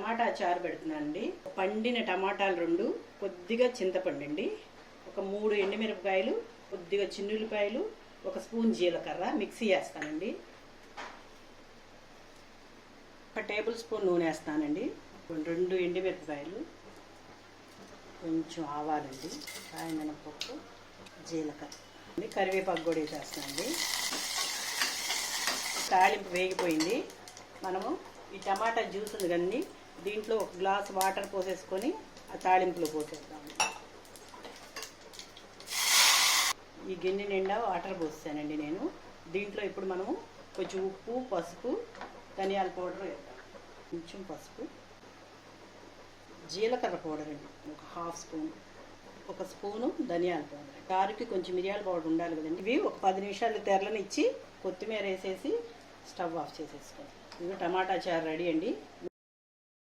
టమాటా చారు పెడుతున్నానండి. పండిన టమాటాలు 2, కొద్దిగా చింతపండు అండి, ఒక 3 ఎండుమిరపకాయలు, కొద్దిగా చిన్నుల్లిపాయలు, 1 స్పూన్ జీలకర్ర మిక్సీ వేస్తానండి. 1 టేబుల్ స్పూన్ నూనె వేస్తానండి. 2 ఎండుమిరపకాయలు, కొంచెం ఆవాలండి, మినపప్పు, జీలకర్ర, కరివేపాకు కూడా వేసేస్తానండి. తాలింపు వేగిపోయింది. మనము ఈ టమాటా జ్యూస్ ఉంది కదండి, దీంట్లో 1 గ్లాస్ వాటర్ పోసేసుకొని ఆ తాలింపులో పోసేద్దాము. ఈ గిన్నె నిండా వాటర్ పోసానండి నేను. దీంట్లో ఇప్పుడు మనము కొంచెం ఉప్పు, పసుపు, ధనియాల పౌడర్ వేద్దాం. కొంచెం పసుపు, జీలకర్ర పౌడర్ అండి 1 హాఫ్ స్పూన్, 1 స్పూను ధనియాల పౌడర్. కారుకి కొంచెం మిరియాల పౌడర్ ఉండాలి కదండి. ఇవి ఒక 10 నిమిషాలు తెరలనిచ్చి కొత్తిమీర వేసేసి స్టవ్ ఆఫ్ చేసేసుకోండి. ఇవి టమాటా చారు రెడీ అండి.